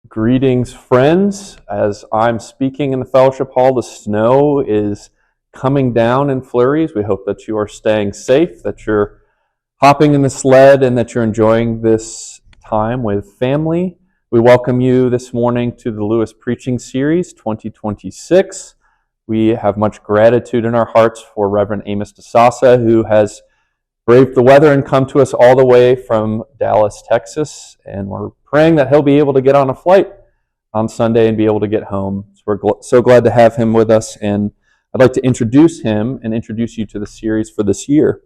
Greetings, friends. As I'm speaking in the fellowship hall, the snow is coming down in flurries. We hope that you are staying safe, that you're hopping in the sled, and that you're enjoying this time with family. We welcome you this morning to the Lewis Preaching Series 2026. We have much gratitude in our hearts for Reverend Amos Disasa, who has braved the weather and come to us all the way from Dallas, Texas, and we're praying that he'll be able to get on a flight on Sunday and be able to get home. So we're so glad to have him with us, and I'd like to introduce him and introduce you to the series for this year.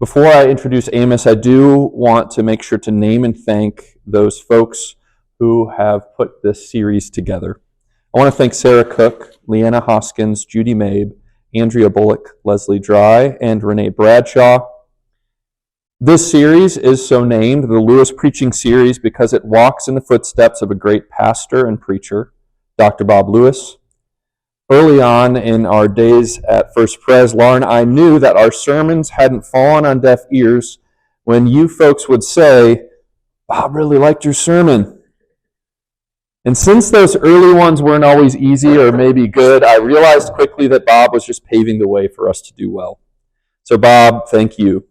Before I introduce Amos, I do want to make sure to name and thank those folks who have put this series together. I want to thank Sarah Cook, Leanna Hoskins, Judy Mabe, Andrea Bullock, Leslie Dry, and Renee Bradshaw. This series is so named the Lewis Preaching Series because it walks in the footsteps of a great pastor and preacher, Dr. Bob Lewis. Early on in our days at First Pres, Laura and I knew that our sermons hadn't fallen on deaf ears when you folks would say, "Bob really liked your sermon." And since those early ones weren't always easy or maybe good, I realized quickly that Bob was just paving the way for us to do well. So Bob, thank you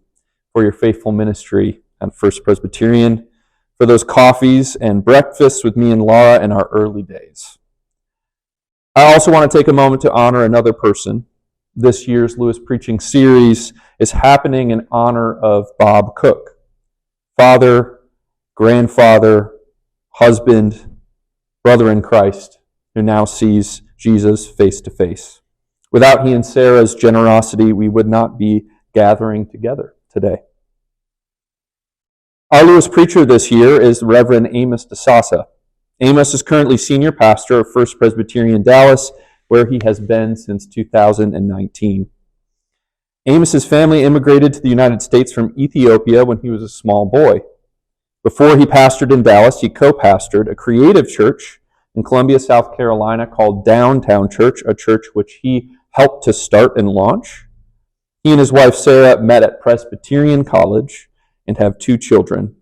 for your faithful ministry at First Presbyterian, for those coffees and breakfasts with me and Laura in our early days. I also want to take a moment to honor another person. This year's Lewis Preaching Series is happening in honor of Bob Cook, father, grandfather, husband, brother in Christ, who now sees Jesus face to face. Without he and Sarah's generosity, we would not be gathering together today. Our Lewis preacher this year is Reverend Amos Disasa. Amos is currently senior pastor of First Presbyterian Dallas, where he has been since 2019. Amos's family immigrated to the United States from Ethiopia when he was a small boy. Before he pastored in Dallas, he co-pastored a creative church in Columbia, South Carolina called Downtown Church, a church which he helped to start and launch. He and his wife Sarah met at Presbyterian College and have 2 children.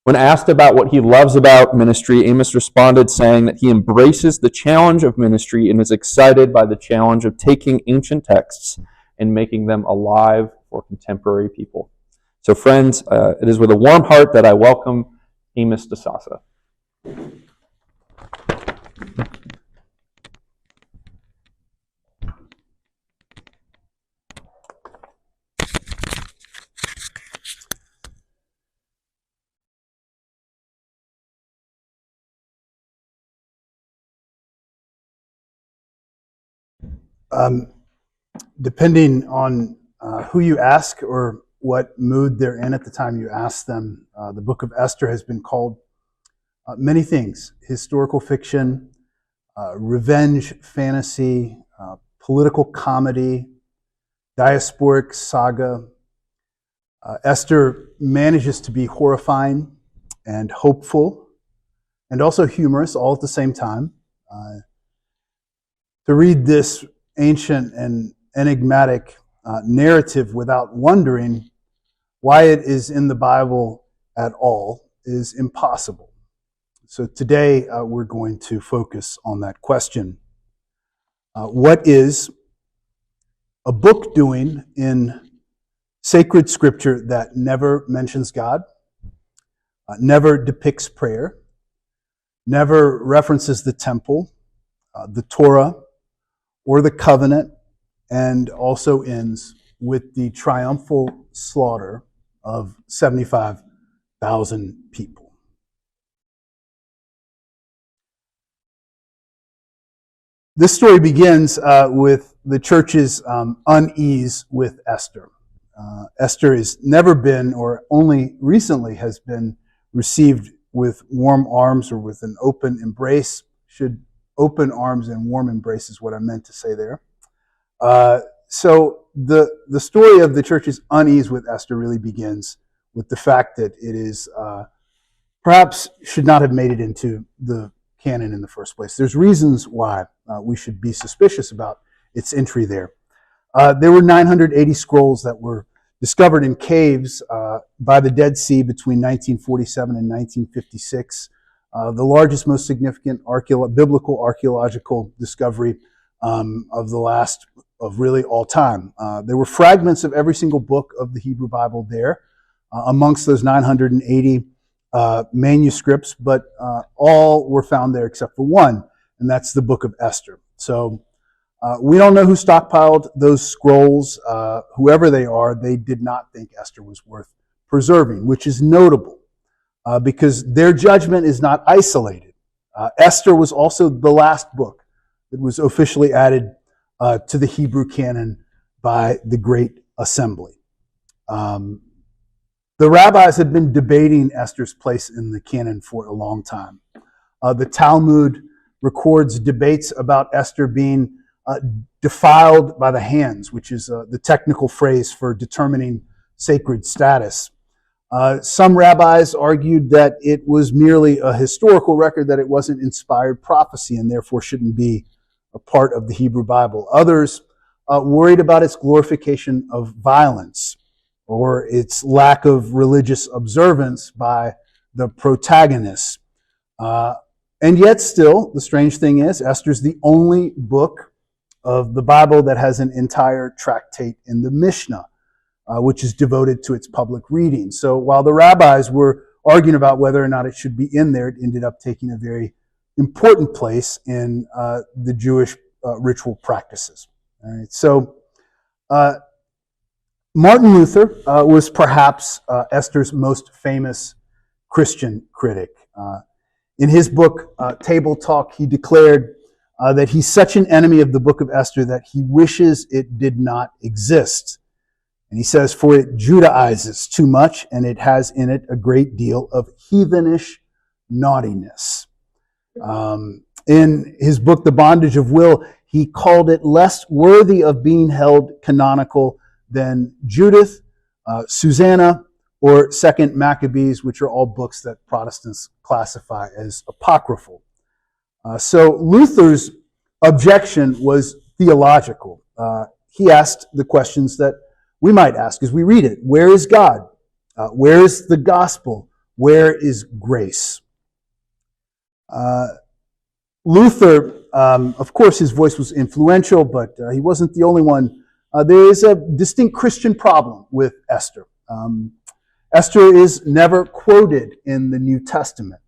When asked about what he loves about ministry, Amos responded saying that he embraces the challenge of ministry and is excited by the challenge of taking ancient texts and making them alive for contemporary people. So friends, it is with a warm heart that I welcome Amos Disasa. Depending on who you ask or what mood they're in at the time you ask them, the book of Esther has been called many things: historical fiction, revenge fantasy, political comedy, diasporic saga. Esther manages to be horrifying and hopeful and also humorous all at the same time. To read this ancient and enigmatic narrative without wondering why it is in the Bible at all is impossible. So today we're going to focus on that question. What is a book doing in sacred scripture that never mentions God, never depicts prayer, never references the temple, the Torah, or the covenant, and also ends with the triumphal slaughter of 75,000 people? This story begins with the church's unease with Esther. Esther has never been, or only recently has been, received with warm arms or with an open embrace. Open arms and warm embrace is what I meant to say there. So the story of the church's unease with Esther really begins with the fact that it is perhaps should not have made it into the canon in the first place. There's reasons why we should be suspicious about its entry there. There were 980 scrolls that were discovered in caves by the Dead Sea between 1947 and 1956. the largest, most significant biblical archaeological discovery of really all time. There were fragments of every single book of the Hebrew Bible there, amongst those 980 manuscripts, but all were found there except for one, and that's the book of Esther. So we don't know who stockpiled those scrolls. Whoever they are, they did not think Esther was worth preserving, which is notable because their judgment is not isolated. Esther was also the last book that was officially added to the Hebrew canon by the Great Assembly. The rabbis had been debating Esther's place in the canon for a long time. The Talmud records debates about Esther being defiled by the hands, which is the technical phrase for determining sacred status. Some rabbis argued that it was merely a historical record, that it wasn't inspired prophecy and therefore shouldn't be a part of the Hebrew Bible. Others worried about its glorification of violence or its lack of religious observance by the protagonists. And yet still, the strange thing is, Esther's the only book of the Bible that has an entire tractate in the Mishnah, which is devoted to its public reading. So while the rabbis were arguing about whether or not it should be in there, it ended up taking a very important place in the Jewish ritual practices. All right. So Martin Luther was perhaps Esther's most famous Christian critic. In his book, Table Talk, he declared that he's such an enemy of the book of Esther that he wishes it did not exist. And he says, for it Judaizes too much, and it has in it a great deal of heathenish naughtiness. In his book, The Bondage of Will, he called it less worthy of being held canonical than Judith, Susanna, or Second Maccabees, which are all books that Protestants classify as apocryphal. So Luther's objection was theological. He asked the questions that we might ask as we read it. Where is God? Where is the gospel? Where is grace? Luther, of course, his voice was influential, but he wasn't the only one. There is a distinct Christian problem with Esther. Esther is never quoted in the New Testament.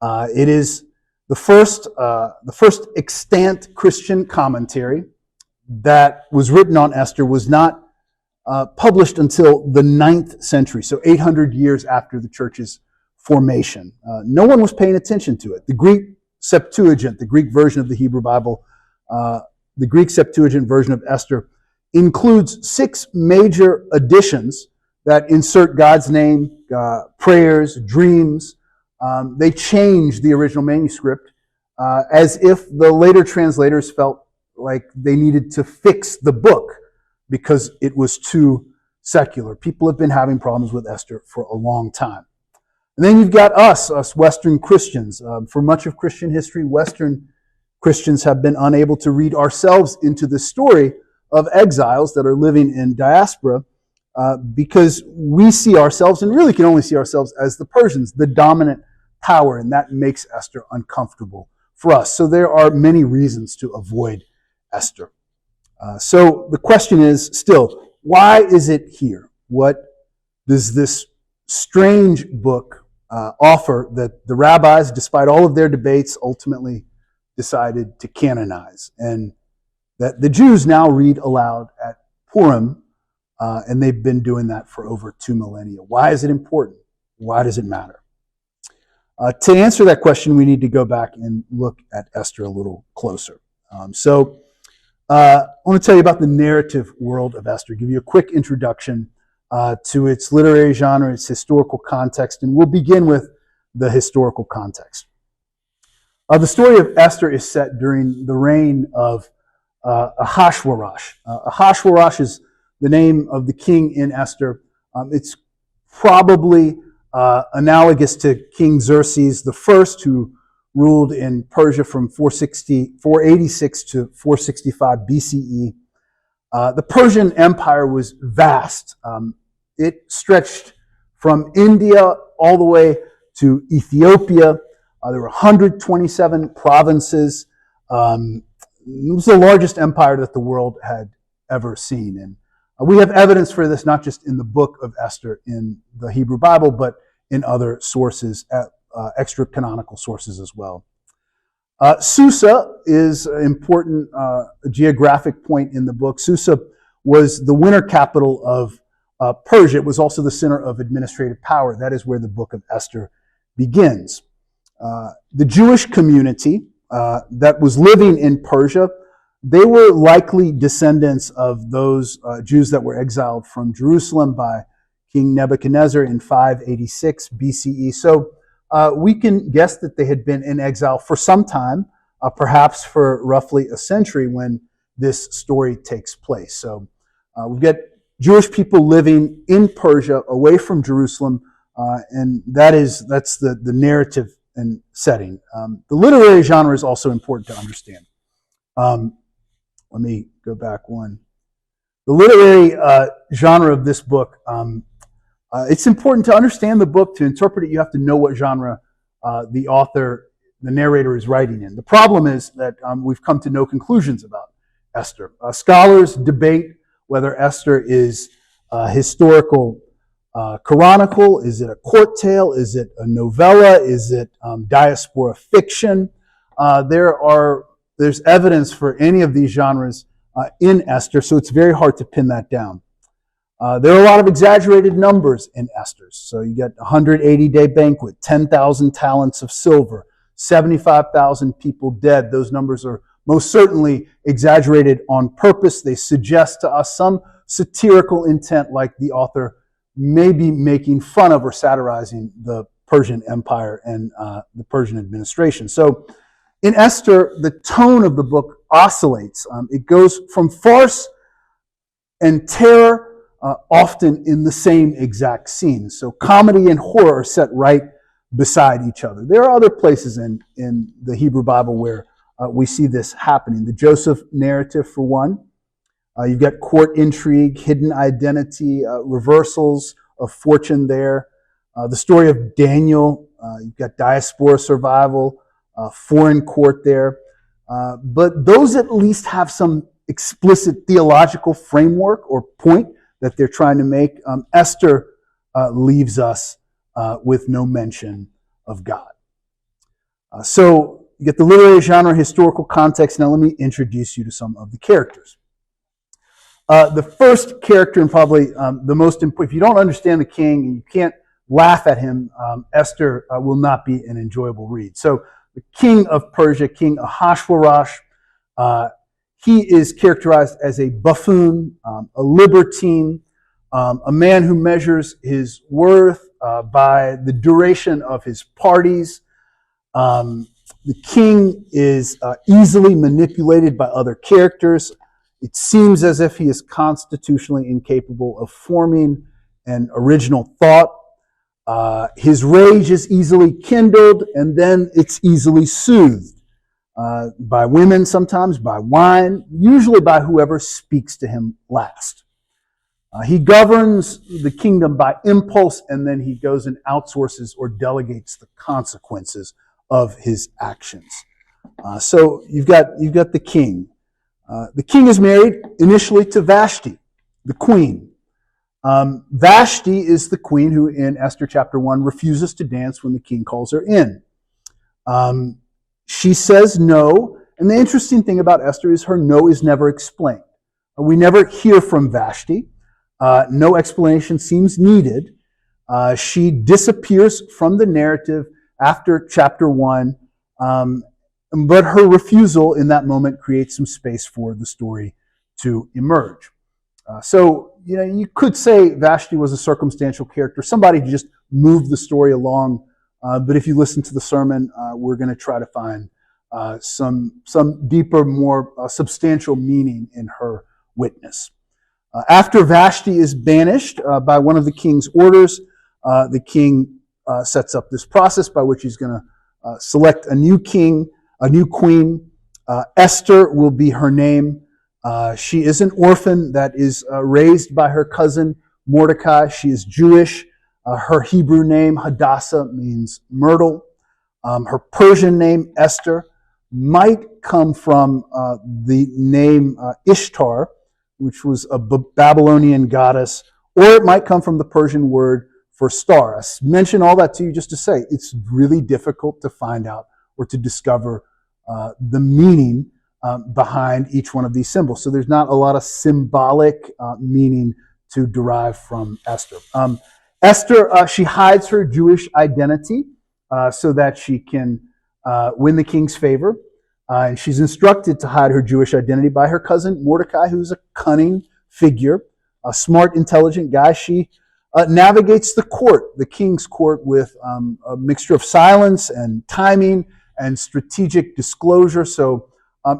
It is the first extant Christian commentary that was written on Esther was not published until the 9th century, so 800 years after the church's formation. No one was paying attention to it. The Greek Septuagint, the Greek version of the Hebrew Bible, the Greek Septuagint version of Esther, includes 6 major additions that insert God's name, prayers, dreams. They change the original manuscript as if the later translators felt like they needed to fix the book because it was too secular. People have been having problems with Esther for a long time. And then you've got us Western Christians. For much of Christian history, Western Christians have been unable to read ourselves into the story of exiles that are living in diaspora because we see ourselves, and really can only see ourselves as the Persians, the dominant power, and that makes Esther uncomfortable for us. So there are many reasons to avoid Esther. So the question is still, why is it here? What does this strange book offer that the rabbis, despite all of their debates, ultimately decided to canonize, and that the Jews now read aloud at Purim, and they've been doing that for over 2 millennia. Why is it important? Why does it matter? To answer that question, we need to go back and look at Esther a little closer. I want to tell you about the narrative world of Esther, give you a quick introduction to its literary genre, its historical context, and we'll begin with the historical context. The story of Esther is set during the reign of Ahasuerus. Ahasuerus is the name of the king in Esther. It's probably analogous to King Xerxes I, who ruled in Persia from 486 to 465 BCE. The Persian Empire was vast. It stretched from India all the way to Ethiopia. There were 127 provinces. It was the largest empire that the world had ever seen. And we have evidence for this not just in the book of Esther in the Hebrew Bible, but in other sources, extra canonical sources as well. Susa is an important geographic point in the book. Susa was the winter capital of Persia. It was also the center of administrative power. That is where the book of Esther begins. The Jewish community that was living in Persia, they were likely descendants of those Jews that were exiled from Jerusalem by King Nebuchadnezzar in 586 BCE. So we can guess that they had been in exile for some time, perhaps for roughly a century when this story takes place. So we've got Jewish people living in Persia, away from Jerusalem, and that's the narrative and setting. The literary genre is also important to understand. Let me go back one. The literary genre of this book, it's important to understand the book. To interpret it, you have to know what genre the author, the narrator, is writing in. The problem is that we've come to no conclusions about Esther. Scholars debate whether Esther is historical chronicle. Is it a court tale? Is it a novella? Is it diaspora fiction? There's evidence for any of these genres in Esther, so it's very hard to pin that down. There are a lot of exaggerated numbers in Esther. So you get 180-day banquet, 10,000 talents of silver, 75,000 people dead. Those numbers are most certainly exaggerated on purpose. They suggest to us some satirical intent, like the author may be making fun of or satirizing the Persian Empire and the Persian administration. So in Esther, the tone of the book oscillates. It goes from farce and terror, often in the same exact scene. So comedy and horror are set right beside each other. There are other places in the Hebrew Bible where we see this happening. The Joseph narrative, for one. You've got court intrigue, hidden identity, reversals of fortune there. The story of Daniel, you've got diaspora survival, foreign court there. But those at least have some explicit theological framework or point that they're trying to make. Esther leaves us with no mention of God. So you get the literary genre, historical context. Now let me introduce you to some of the characters. The first character, and probably the most important, if you don't understand the king and you can't laugh at him, Esther will not be an enjoyable read. So the king of Persia, King Ahasuerus, he is characterized as a buffoon, a libertine, a man who measures his worth by the duration of his parties. The king is easily manipulated by other characters. It seems as if he is constitutionally incapable of forming an original thought. His rage is easily kindled, and then it's easily soothed by women, sometimes by wine, usually by whoever speaks to him last. He governs the kingdom by impulse, and then he goes and outsources or delegates the consequences of his actions. So you've got the king. The king is married initially to Vashti, the queen. Vashti is the queen who, in Esther chapter 1, refuses to dance when the king calls her in. She says no, and the interesting thing about Esther is her no is never explained. We never hear from Vashti. No explanation seems needed. She disappears from the narrative after chapter 1, but her refusal in that moment creates some space for the story to emerge. So, you could say Vashti was a circumstantial character, somebody who just moved the story along. But if you listen to the sermon, we're going to try to find some deeper, more substantial meaning in her witness. After Vashti is banished by one of the king's orders, the king sets up this process by which he's going to select a new king, a new queen. Esther will be her name. She is an orphan that is raised by her cousin Mordecai. She is Jewish. Her Hebrew name, Hadassah, means myrtle. Her Persian name, Esther, might come from the name Ishtar, which was a Babylonian goddess, or it might come from the Persian word for star. I mention all that to you just to say it's really difficult to find out or to discover the meaning behind each one of these symbols. So there's not a lot of symbolic meaning to derive from Esther. Esther, she hides her Jewish identity so that she can win the king's favor. And she's instructed to hide her Jewish identity by her cousin Mordecai, who's a cunning figure, a smart, intelligent guy. She navigates the court, the king's court, with a mixture of silence and timing and strategic disclosure. So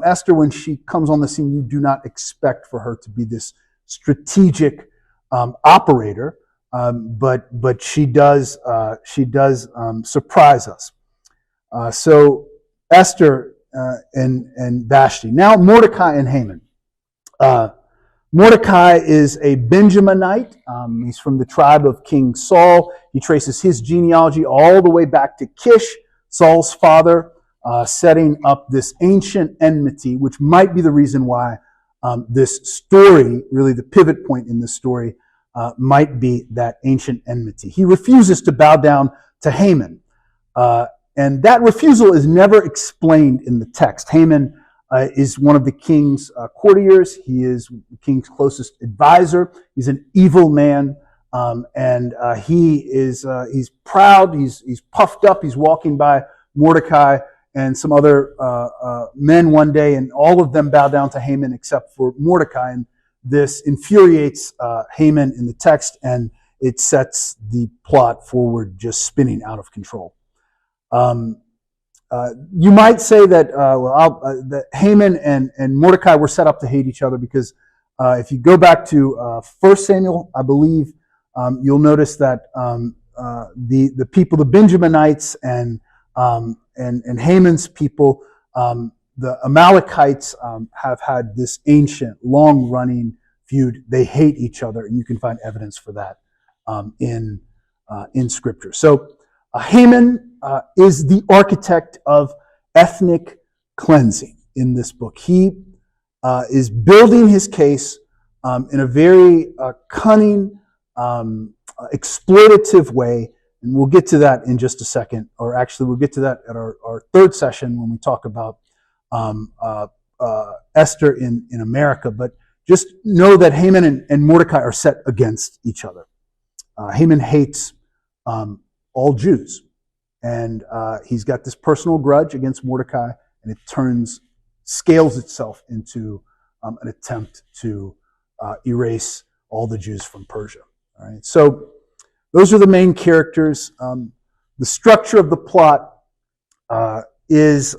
Esther, when she comes on the scene, you do not expect for her to be this strategic operator, but she does surprise us. So Esther and Vashti. Now Mordecai and Haman. Mordecai is a Benjaminite. He's from the tribe of King Saul. He traces his genealogy all the way back to Kish, Saul's father, setting up this ancient enmity, which might be the reason why this story, really the pivot point in this story, might be that ancient enmity. He refuses to bow down to Haman. And that refusal is never explained in the text. Haman is one of the king's courtiers. He is the king's closest advisor. He's an evil man, and he's proud. He's puffed up. He's walking by Mordecai and some other men one day, and all of them bow down to Haman except for Mordecai. And this infuriates Haman in the text, and it sets the plot forward, just spinning out of control. You might say that that Haman and Mordecai were set up to hate each other because if you go back to 1 Samuel, I believe, you'll notice that the people, the Benjaminites and Haman's people, the Amalekites, have had this ancient, long-running feud. They hate each other, and you can find evidence for that in Scripture. So Haman is the architect of ethnic cleansing in this book. He is building his case in a very cunning, exploitative way, and we'll get to that in just a second. Or actually, we'll get to that at our third session when we talk about Esther in America. But just know that Haman and Mordecai are set against each other. Haman hates all Jews. And he's got this personal grudge against Mordecai, and it scales itself into an attempt to erase all the Jews from Persia. All right? So those are the main characters. The structure of the plot is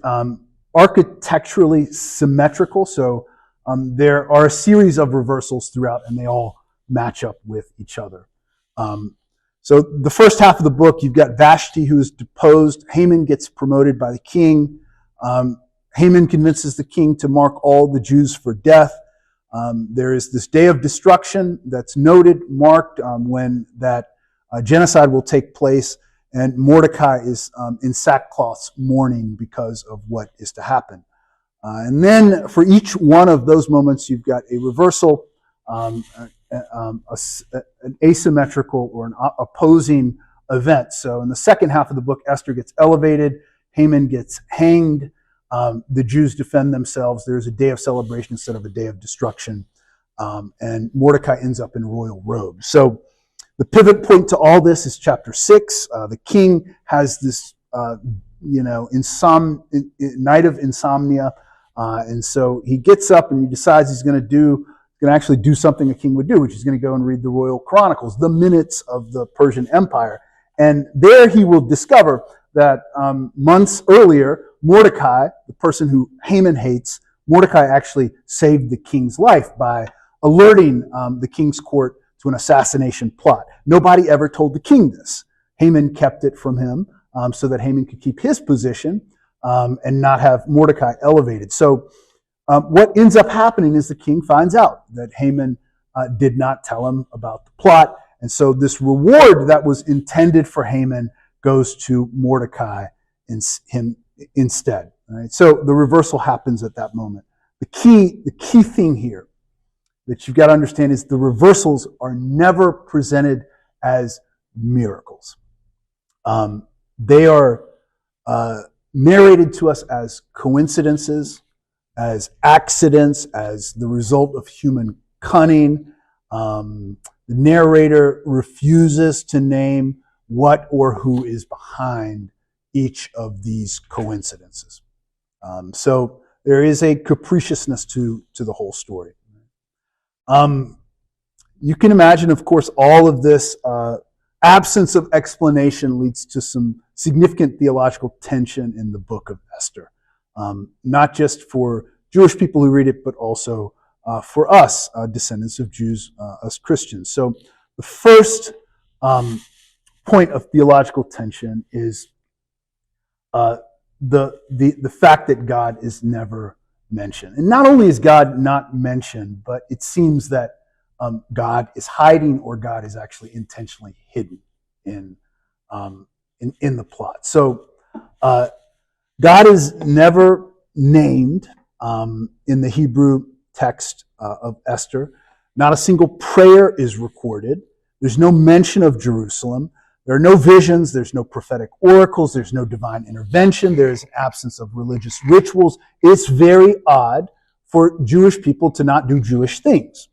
architecturally symmetrical. So there are a series of reversals throughout, and they all match up with each other. So the first half of the book, you've got Vashti, who is deposed. Haman gets promoted by the king. Haman convinces the king to mark all the Jews for death. There is this day of destruction that's noted, marked, when that genocide will take place. And Mordecai is in sackcloth's mourning because of what is to happen. And then for each one of those moments, you've got a reversal, an asymmetrical or an opposing event. So in the second half of the book, Esther gets elevated, Haman gets hanged, the Jews defend themselves, there's a day of celebration instead of a day of destruction, and Mordecai ends up in royal robes. So the pivot point to all this is chapter 6. The king has this night of insomnia, and so he gets up and he decides he's going to actually do something a king would do, which is going to go and read the royal chronicles, the minutes of the Persian Empire. And there he will discover that months earlier, Mordecai, the person who Haman hates, Mordecai actually saved the king's life by alerting the king's court to an assassination plot. Nobody ever told the king this. Haman kept it from him so that Haman could keep his position and not have Mordecai elevated. So what ends up happening is the king finds out that Haman did not tell him about the plot. And so this reward that was intended for Haman goes to Mordecai him instead. Right? So the reversal happens at that moment. The key thing here that you've got to understand is the reversals are never presented as miracles. They are narrated to us as coincidences, as accidents, as the result of human cunning. The narrator refuses to name what or who is behind each of these coincidences. So there is a capriciousness to the whole story. You can imagine, of course, all of this absence of explanation leads to some significant theological tension in the book of Esther. Not just for Jewish people who read it, but also for us, descendants of Jews, us Christians. So the first point of theological tension is the fact that God is never mentioned. And not only is God not mentioned, but it seems that God is hiding, or God is actually intentionally hidden in the plot. So God is never named in the Hebrew text of Esther. Not a single prayer is recorded. There's no mention of Jerusalem. There are no visions. There's no prophetic oracles. There's no divine intervention. There is an absence of religious rituals. It's very odd for Jewish people to not do Jewish things.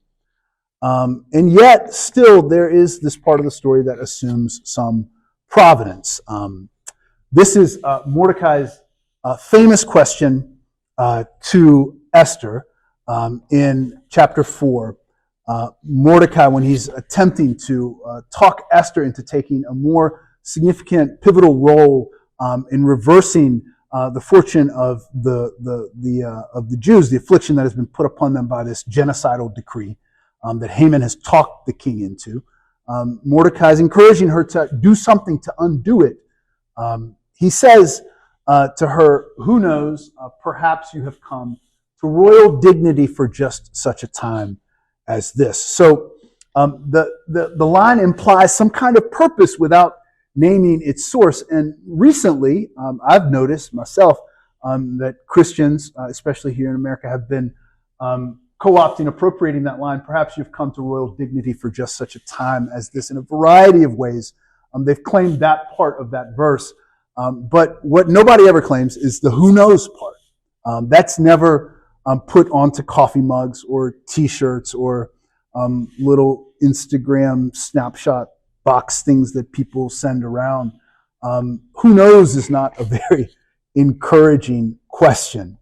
And yet, still, there is this part of the story that assumes some providence. This is Mordecai's famous question to Esther in chapter 4. Mordecai, when he's attempting to talk Esther into taking a more significant, pivotal role in reversing the fortune of the Jews, the affliction that has been put upon them by this genocidal decree that Haman has talked the king into. Mordecai is encouraging her to do something to undo it. He says to her, "Who knows, perhaps you have come to royal dignity for just such a time as this." So the line implies some kind of purpose without naming its source. And recently, I've noticed myself that Christians, especially here in America, have been co-opting, appropriating that line. Perhaps you've come to royal dignity for just such a time as this in a variety of ways. They've claimed that part of that verse. But what nobody ever claims is the "who knows" part. That's never put onto coffee mugs or T-shirts or little Instagram snapshot box things that people send around. Who knows is not a very encouraging question.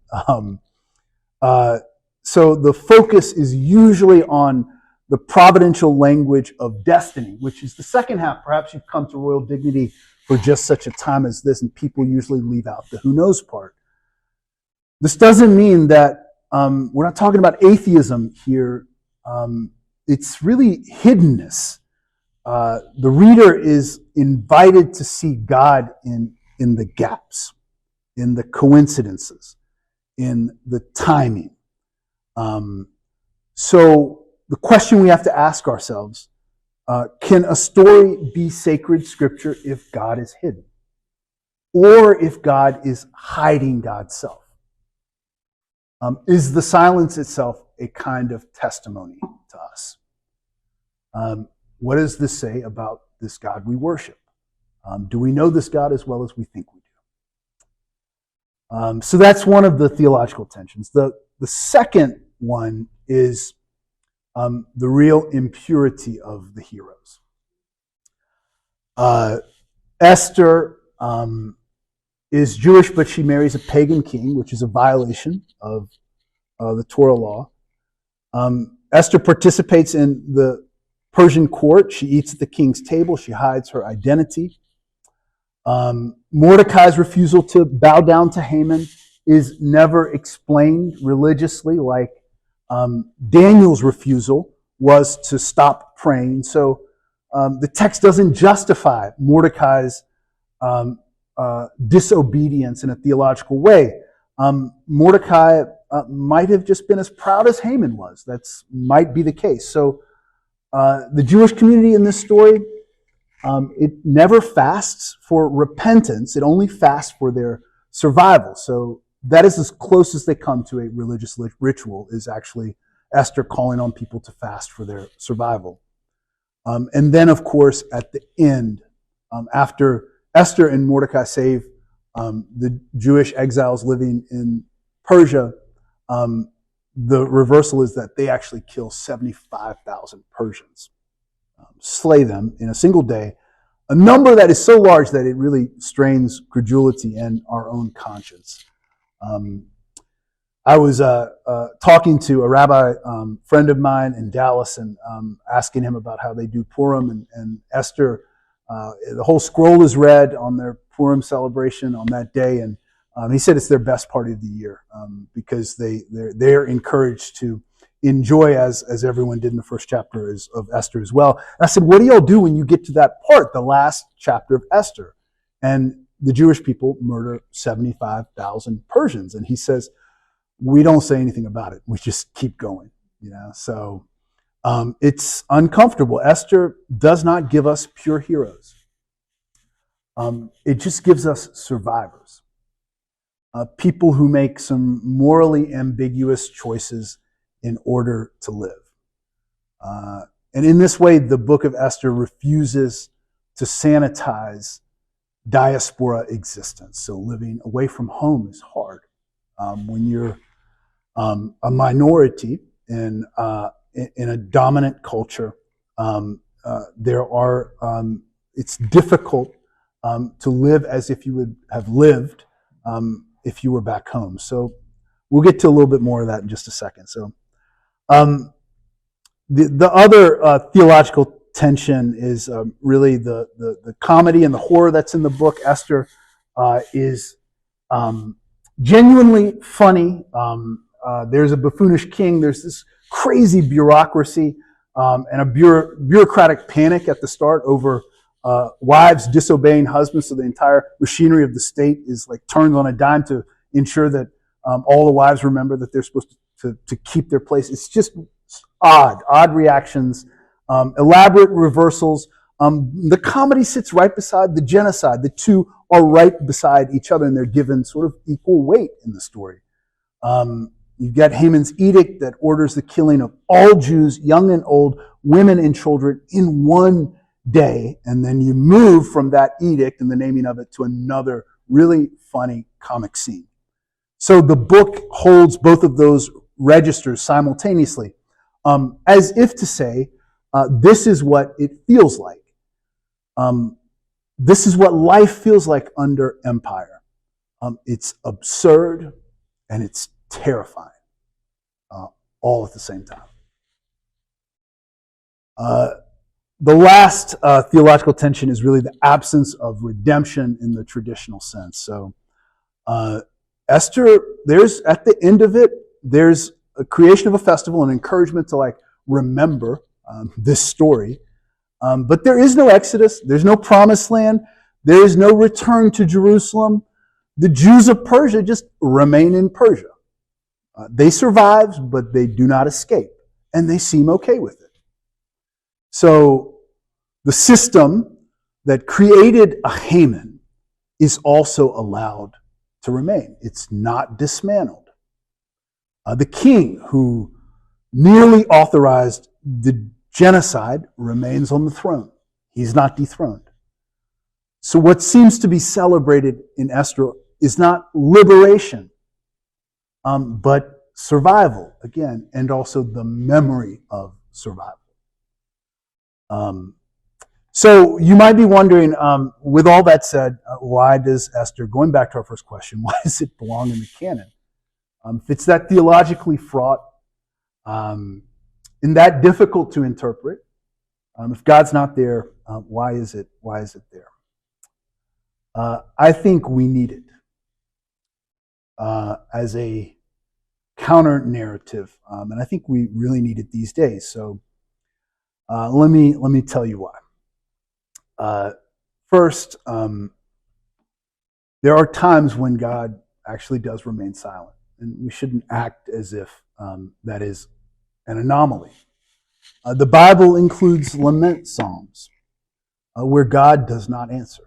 So the focus is usually on the providential language of destiny, which is the second half. Perhaps you've come to royal dignity for just such a time as this, and people usually leave out the "who knows" part. This doesn't mean that we're not talking about atheism here. It's really hiddenness. The reader is invited to see God in the gaps, in the coincidences, in the timing. So the question we have to ask ourselves, can a story be sacred scripture if God is hidden? Or if God is hiding God's self? Is the silence itself a kind of testimony to us? What does this say about this God we worship? Do we know this God as well as we think we do? So that's one of the theological tensions. The second one is the real impurity of the heroes. Esther is Jewish, but she marries a pagan king, which is a violation of the Torah law. Esther participates in the Persian court. She eats at the king's table. She hides her identity. Mordecai's refusal to bow down to Haman is never explained religiously, like Daniel's refusal was to stop praying. So the text doesn't justify Mordecai's disobedience in a theological way. Mordecai might have just been as proud as Haman was. That might be the case. So the Jewish community in this story it never fasts for repentance. It only fasts for their survival. So that is as close as they come to a religious ritual, is actually Esther calling on people to fast for their survival. And then, of course, at the end, after Esther and Mordecai save the Jewish exiles living in Persia, the reversal is that they actually kill 75,000 Persians, slay them in a single day, a number that is so large that it really strains credulity and our own conscience. I was talking to a rabbi friend of mine in Dallas and asking him about how they do Purim, and Esther, the whole scroll is read on their Purim celebration on that day, and he said it's their best party of the year because they're encouraged to enjoy, as everyone did in the first chapter of Esther as well. And I said, what do y'all do when you get to that part, the last chapter of Esther? And the Jewish people murder 75,000 Persians. And he says, we don't say anything about it. We just keep going. So it's uncomfortable. Esther does not give us pure heroes. It just gives us survivors. People who make some morally ambiguous choices in order to live. And in this way, the book of Esther refuses to sanitize diaspora existence. So living away from home is hard. When you're a minority in a dominant culture, it's difficult to live as if you would have lived if you were back home. So we'll get to a little bit more of that in just a second. So the other theological tension is really the comedy and the horror that's in the book. Esther is genuinely funny. There's a buffoonish king. There's this crazy bureaucracy and a bureaucratic panic at the start over wives disobeying husbands. So the entire machinery of the state is like turned on a dime to ensure that all the wives remember that they're supposed to keep their place. It's just odd reactions, elaborate reversals. The comedy sits right beside the genocide. The two are right beside each other, and they're given sort of equal weight in the story. You've got Haman's edict that orders the killing of all Jews, young and old, women and children, in one day, and then you move from that edict and the naming of it to another really funny comic scene. So the book holds both of those registers simultaneously, as if to say, this is what it feels like. This is what life feels like under empire. It's absurd and it's terrifying, all at the same time. The last theological tension is really the absence of redemption in the traditional sense. So Esther, there's at the end of it, there's a creation of a festival, an encouragement to remember this story. But there is no Exodus. There's no promised land. There is no return to Jerusalem. The Jews of Persia just remain in Persia. They survive, but they do not escape. And they seem okay with it. So the system that created a Haman is also allowed to remain. It's not dismantled. The king who nearly authorized the genocide remains on the throne. He's not dethroned. So what seems to be celebrated in Esther is not liberation, but survival, again, and also the memory of survival. So you might be wondering, with all that said, why does Esther, going back to our first question, why does it belong in the canon? If it's that theologically fraught, and that difficult to interpret, if God's not there, why is it there? I think we need it as a counter narrative, and I think we really need it these days. So let me tell you why. First, there are times when God actually does remain silent, and we shouldn't act as if that is an anomaly. The Bible includes lament psalms. where God does not answer.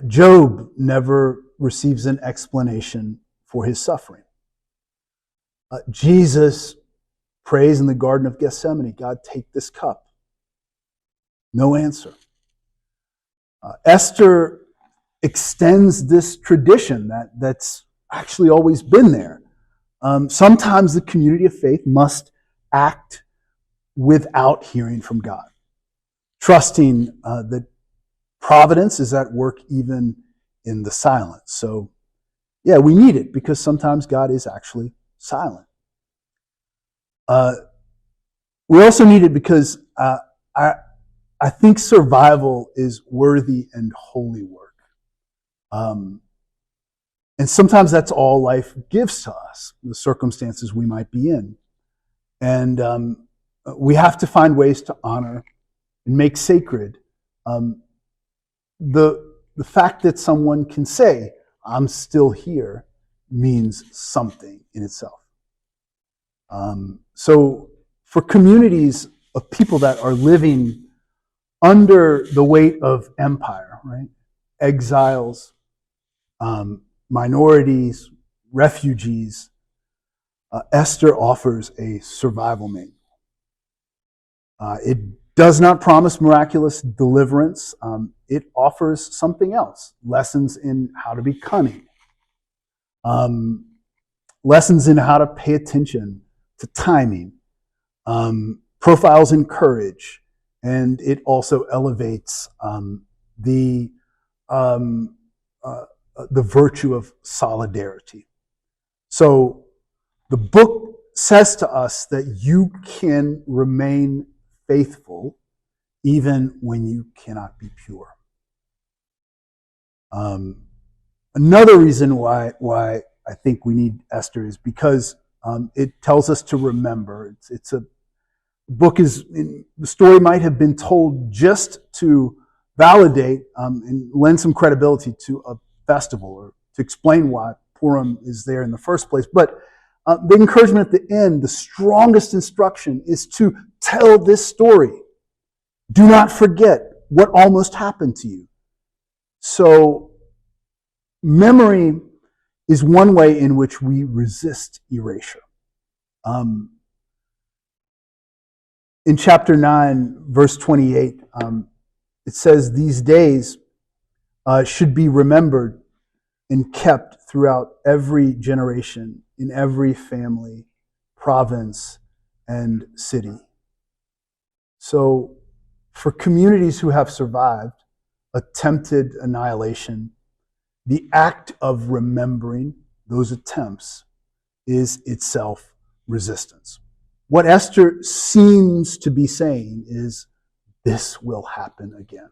Job never receives an explanation for his suffering. Jesus prays in the Garden of Gethsemane, God, take this cup. No answer. Esther extends this tradition that's actually always been there. Sometimes the community of faith must act without hearing from God, trusting that providence is at work even in the silence. So, yeah, we need it because sometimes God is actually silent. We also need it because I think survival is worthy and holy work. And sometimes that's all life gives to us, the circumstances we might be in. And we have to find ways to honor and make sacred the fact that someone can say, I'm still here, means something in itself. So for communities of people that are living under the weight of empire, right? Exiles, minorities, refugees, Esther offers a survival manual. It does not promise miraculous deliverance. It offers something else, lessons in how to be cunning, lessons in how to pay attention to timing, profiles in courage, and it also elevates the virtue of solidarity. So the book says to us that you can remain faithful even when you cannot be pure. Another reason why I think we need Esther is because it tells us to remember. It's a book the story might have been told just to validate and lend some credibility to a festival or to explain why Purim is there in the first place. But the encouragement at the end, the strongest instruction is to tell this story. Do not forget what almost happened to you. So memory is one way in which we resist erasure. In chapter 9, verse 28, it says, these days should be remembered and kept throughout every generation, in every family, province, and city. So for communities who have survived attempted annihilation, the act of remembering those attempts is itself resistance. What Esther seems to be saying is, this will happen again.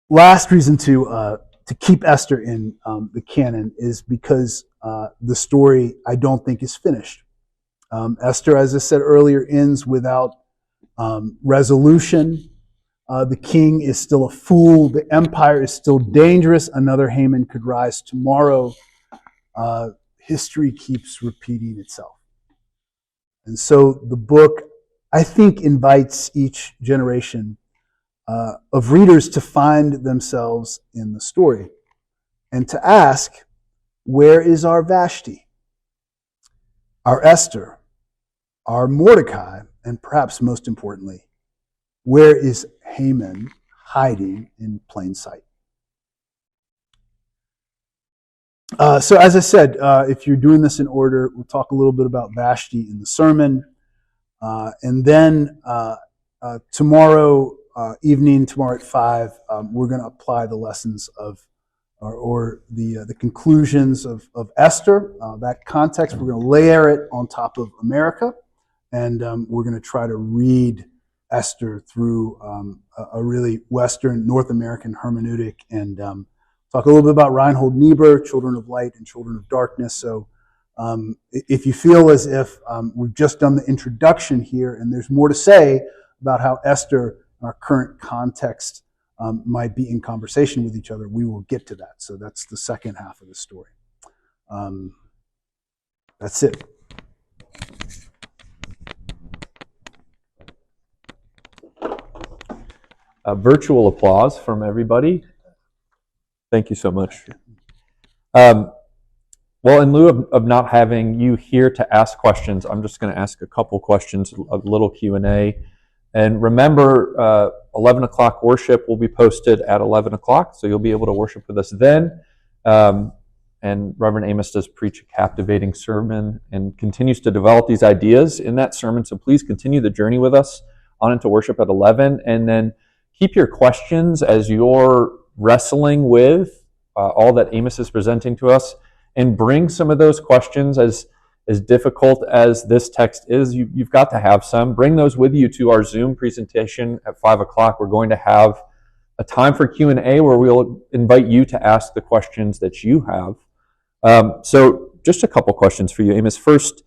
Last reason to keep Esther in the canon is because the story, I don't think, is finished. Esther, as I said earlier, ends without resolution. The king is still a fool. The empire is still dangerous. Another Haman could rise tomorrow. History keeps repeating itself. And so the book, I think, invites each generation of readers to find themselves in the story and to ask, where is our Vashti, our Esther, our Mordecai, and perhaps most importantly, where is Haman hiding in plain sight? So as I said, if you're doing this in order, we'll talk a little bit about Vashti in the sermon. And then tomorrow evening, tomorrow at 5, we're going to apply the lessons of, or the conclusions of Esther. That context, we're going to layer it on top of America. And we're going to try to read Esther through a really Western, North American hermeneutic, and talk a little bit about Reinhold Niebuhr, Children of Light and Children of Darkness. So if you feel as if we've just done the introduction here and there's more to say about how Esther, in our current context, might be in conversation with each other, we will get to that. So that's the second half of the story. That's it. virtual applause from everybody. Thank you so much. Well, in lieu of not having you here to ask questions, I'm just going to ask a couple questions, a little Q&A. And remember, 11 o'clock worship will be posted at 11 o'clock, so you'll be able to worship with us then. And Reverend Amos does preach a captivating sermon and continues to develop these ideas in that sermon, so please continue the journey with us on into worship at 11. And then keep your questions as you're wrestling with all that Amos is presenting to us, and bring some of those questions, as difficult as this text is. You've got to have some. Bring those with you to our Zoom presentation at 5 o'clock. We're going to have a time for Q&A where we'll invite you to ask the questions that you have. So just a couple questions for you, Amos. First,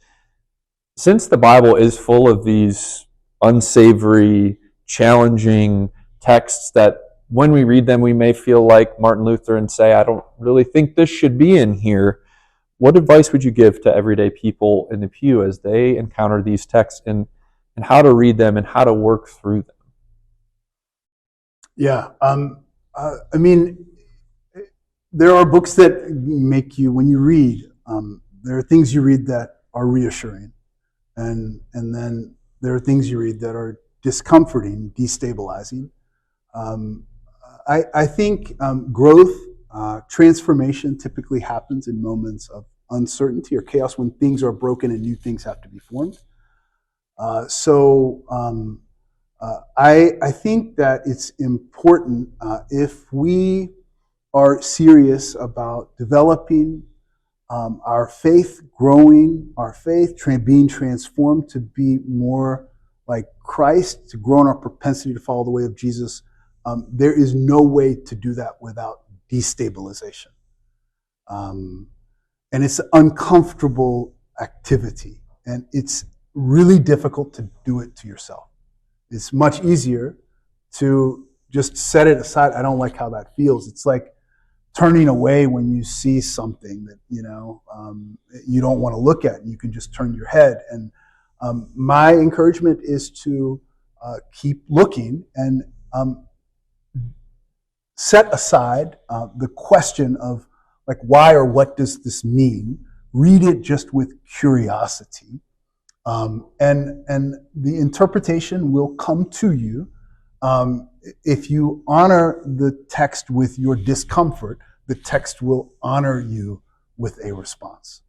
since the Bible is full of these unsavory, challenging texts that when we read them, we may feel like Martin Luther and say, I don't really think this should be in here. What advice would you give to everyday people in the pew as they encounter these texts, and how to read them and how to work through them? Yeah. I mean, there are books that make you, when you read, there are things you read that are reassuring. And then there are things you read that are discomforting, destabilizing. I think growth, transformation typically happens in moments of uncertainty or chaos, when things are broken and new things have to be formed. I think that it's important, if we are serious about developing our faith, growing our faith, being transformed to be more like Christ, to grow in our propensity to follow the way of Jesus, there is no way to do that without destabilization. And it's an uncomfortable activity, and it's really difficult to do it to yourself. It's much easier to just set it aside. I don't like how that feels. It's like turning away when you see something that you don't want to look at, and you can just turn your head. And my encouragement is to keep looking and set aside the question of like, why or what does this mean? Read it just with curiosity, and the interpretation will come to you. If you honor the text with your discomfort, the text will honor you with a response.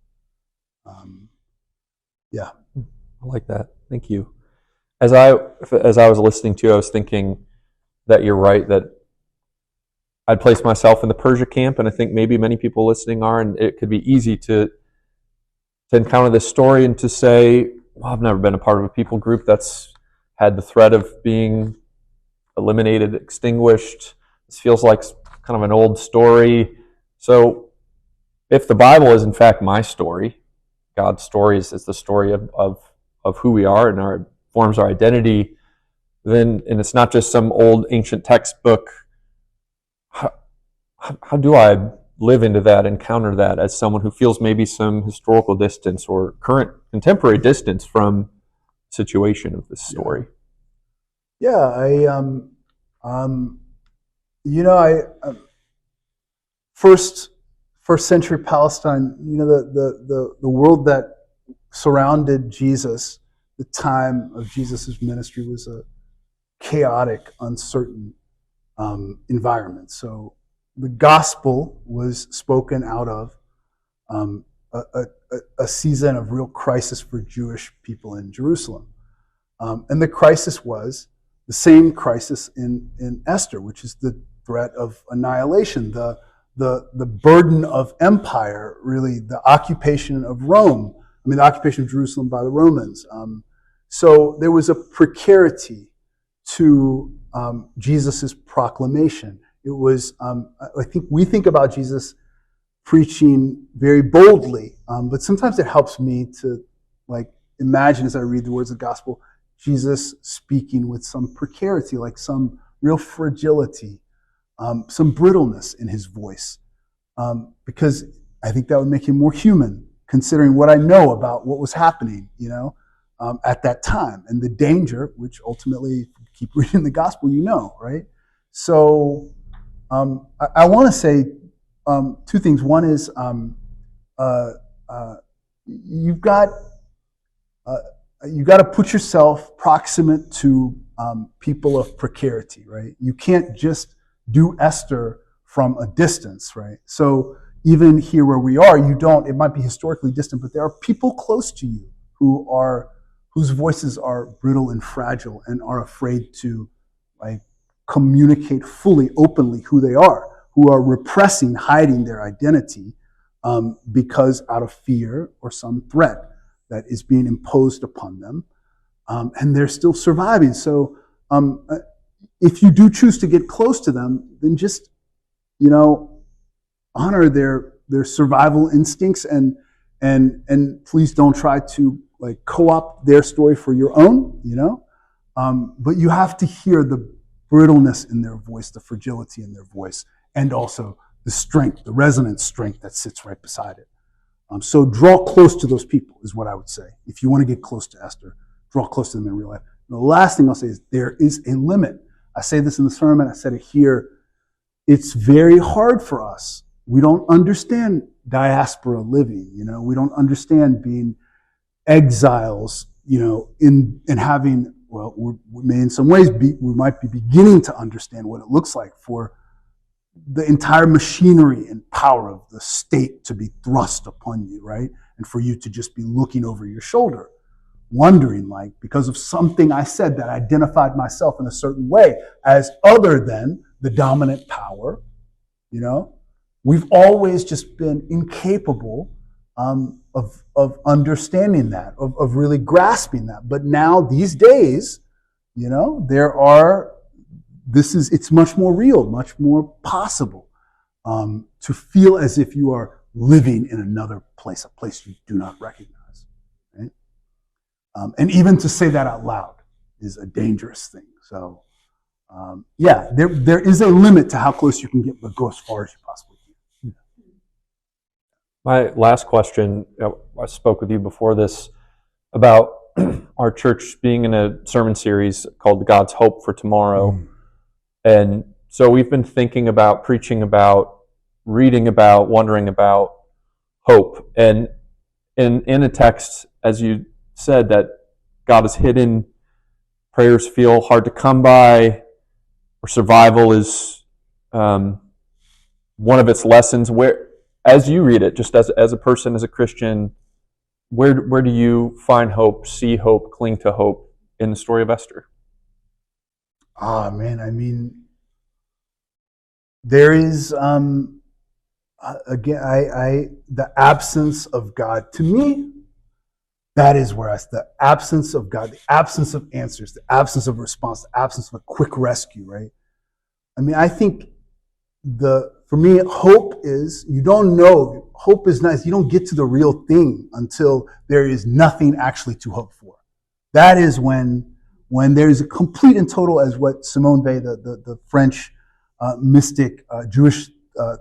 Yeah. I like that. Thank you. As I was listening to you, I was thinking that you're right, that I'd place myself in the Persia camp, and I think maybe many people listening are, and it could be easy to encounter this story and to say, well, I've never been a part of a people group that's had the threat of being eliminated, extinguished. This feels like kind of an old story. So if the Bible is in fact my story, God's story is the story of who we are and forms our identity, then, and it's not just some old ancient textbook, how do I live into that, encounter that as someone who feels maybe some historical distance or current contemporary distance from the situation of this story? Yeah, first century Palestine, the world that surrounded Jesus, the time of Jesus' ministry, was a chaotic, uncertain environment. So the gospel was spoken out of a season of real crisis for Jewish people in Jerusalem. And the crisis was the same crisis in Esther, which is the threat of annihilation, the burden of empire, really the occupation of Rome. I mean, the occupation of Jerusalem by the Romans. So there was a precarity to Jesus' proclamation. It was, I think we think about Jesus preaching very boldly, but sometimes it helps me to imagine as I read the words of the gospel, Jesus speaking with some precarity, like some real fragility, some brittleness in his voice, because I think that would make him more human, considering what I know about what was happening, at that time, and the danger, which ultimately, if you keep reading the gospel, right? I want to say two things. One is you've got to put yourself proximate to people of precarity, right? You can't just do Esther from a distance, right? So even here where we are, it might be historically distant, but there are people close to you whose voices are brittle and fragile and are afraid to communicate fully, openly who they are, who are repressing, hiding their identity because out of fear or some threat that is being imposed upon them, and they're still surviving. So if you do choose to get close to them, then just honor their survival instincts and please don't try to co-opt their story for your own. But you have to hear the brittleness in their voice, the fragility in their voice, and also the strength, the resonant strength that sits right beside it. So draw close to those people is what I would say. If you want to get close to Esther, draw close to them in real life. And the last thing I'll say is there is a limit. I say this in the sermon, I said it here. It's very hard for us. We don't understand diaspora living, we don't understand being exiles, and having, well, we may in some ways we might be beginning to understand what it looks like for the entire machinery and power of the state to be thrust upon you, right? And for you to just be looking over your shoulder, wondering, because of something I said that identified myself in a certain way as other than the dominant power, we've always just been incapable of understanding that, of really grasping that. But now these days, it's much more real, much more possible to feel as if you are living in another place, a place you do not recognize. Right? And even to say that out loud is a dangerous thing. So, there is a limit to how close you can get, but go as far as you possibly can. My last question, I spoke with you before this about our church being in a sermon series called God's Hope for Tomorrow. And so we've been thinking about, preaching about, reading about, wondering about hope. And in a text, as you said, that God is hidden, prayers feel hard to come by, or survival is one of its lessons. Where, as you read it, just as a person, as a Christian, where do you find hope, see hope, cling to hope in the story of Esther? Man, there is the absence of God. To me, that is where the absence of God, the absence of answers, the absence of response, the absence of a quick rescue, right? I think for me, hope is, you don't know. Hope is nice. You don't get to the real thing until there is nothing actually to hope for. That is when there is a complete and total, as what Simone Weil, the French mystic, Jewish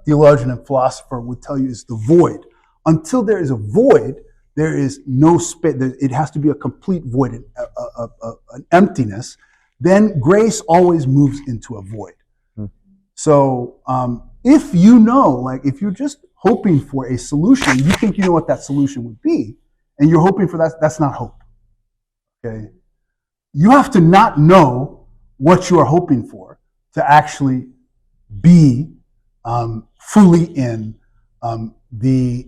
theologian and philosopher would tell you, is the void. Until there is a void, there is no space. It has to be a complete void, an emptiness. Then grace always moves into a void. So if if you're just hoping for a solution, you think you know what that solution would be, and you're hoping for that, that's not hope. Okay? You have to not know what you are hoping for to actually be fully in the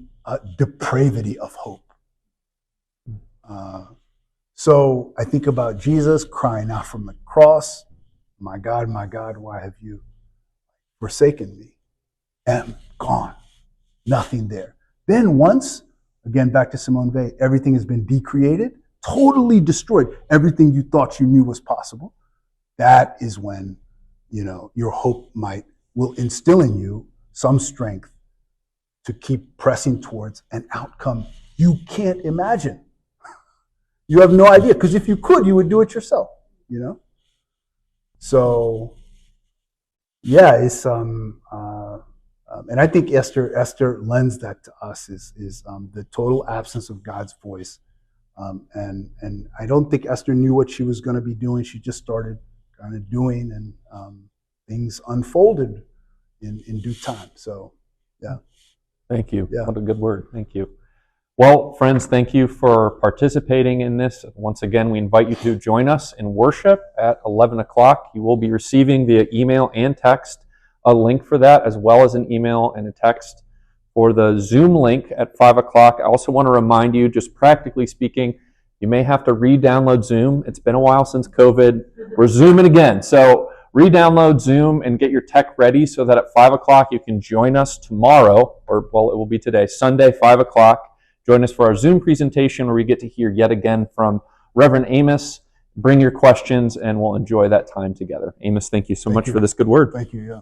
depravity of hope. So I think about Jesus crying out from the cross, my God, why have you forsaken me? Am gone. Nothing there. Then once, again, back to Simone Weil, everything has been decreated, totally destroyed. Everything you thought you knew was possible. That is when, your hope will instill in you some strength to keep pressing towards an outcome you can't imagine. You have no idea, because if you could, you would do it yourself, So, it's and I think Esther lends that to us is the total absence of God's voice, and I don't think Esther knew what she was going to be doing. She just started kind of doing, and things unfolded in due time. So, yeah. Thank you. Yeah. What a good word. Thank you. Well, friends, thank you for participating in this. Once again, we invite you to join us in worship at 11 o'clock. You will be receiving via email and text a link for that, as well as an email and a text for the Zoom link at 5 o'clock. I also want to remind you, just practically speaking, you may have to re-download Zoom. It's been a while since COVID. We're Zooming again. So re-download Zoom and get your tech ready so that at 5 o'clock you can join us tomorrow, or well, it will be today, Sunday, 5 o'clock. Join us for our Zoom presentation where we get to hear yet again from Reverend Amos. Bring your questions and we'll enjoy that time together. Amos, thank you so much for this good word. Thank you. Yeah.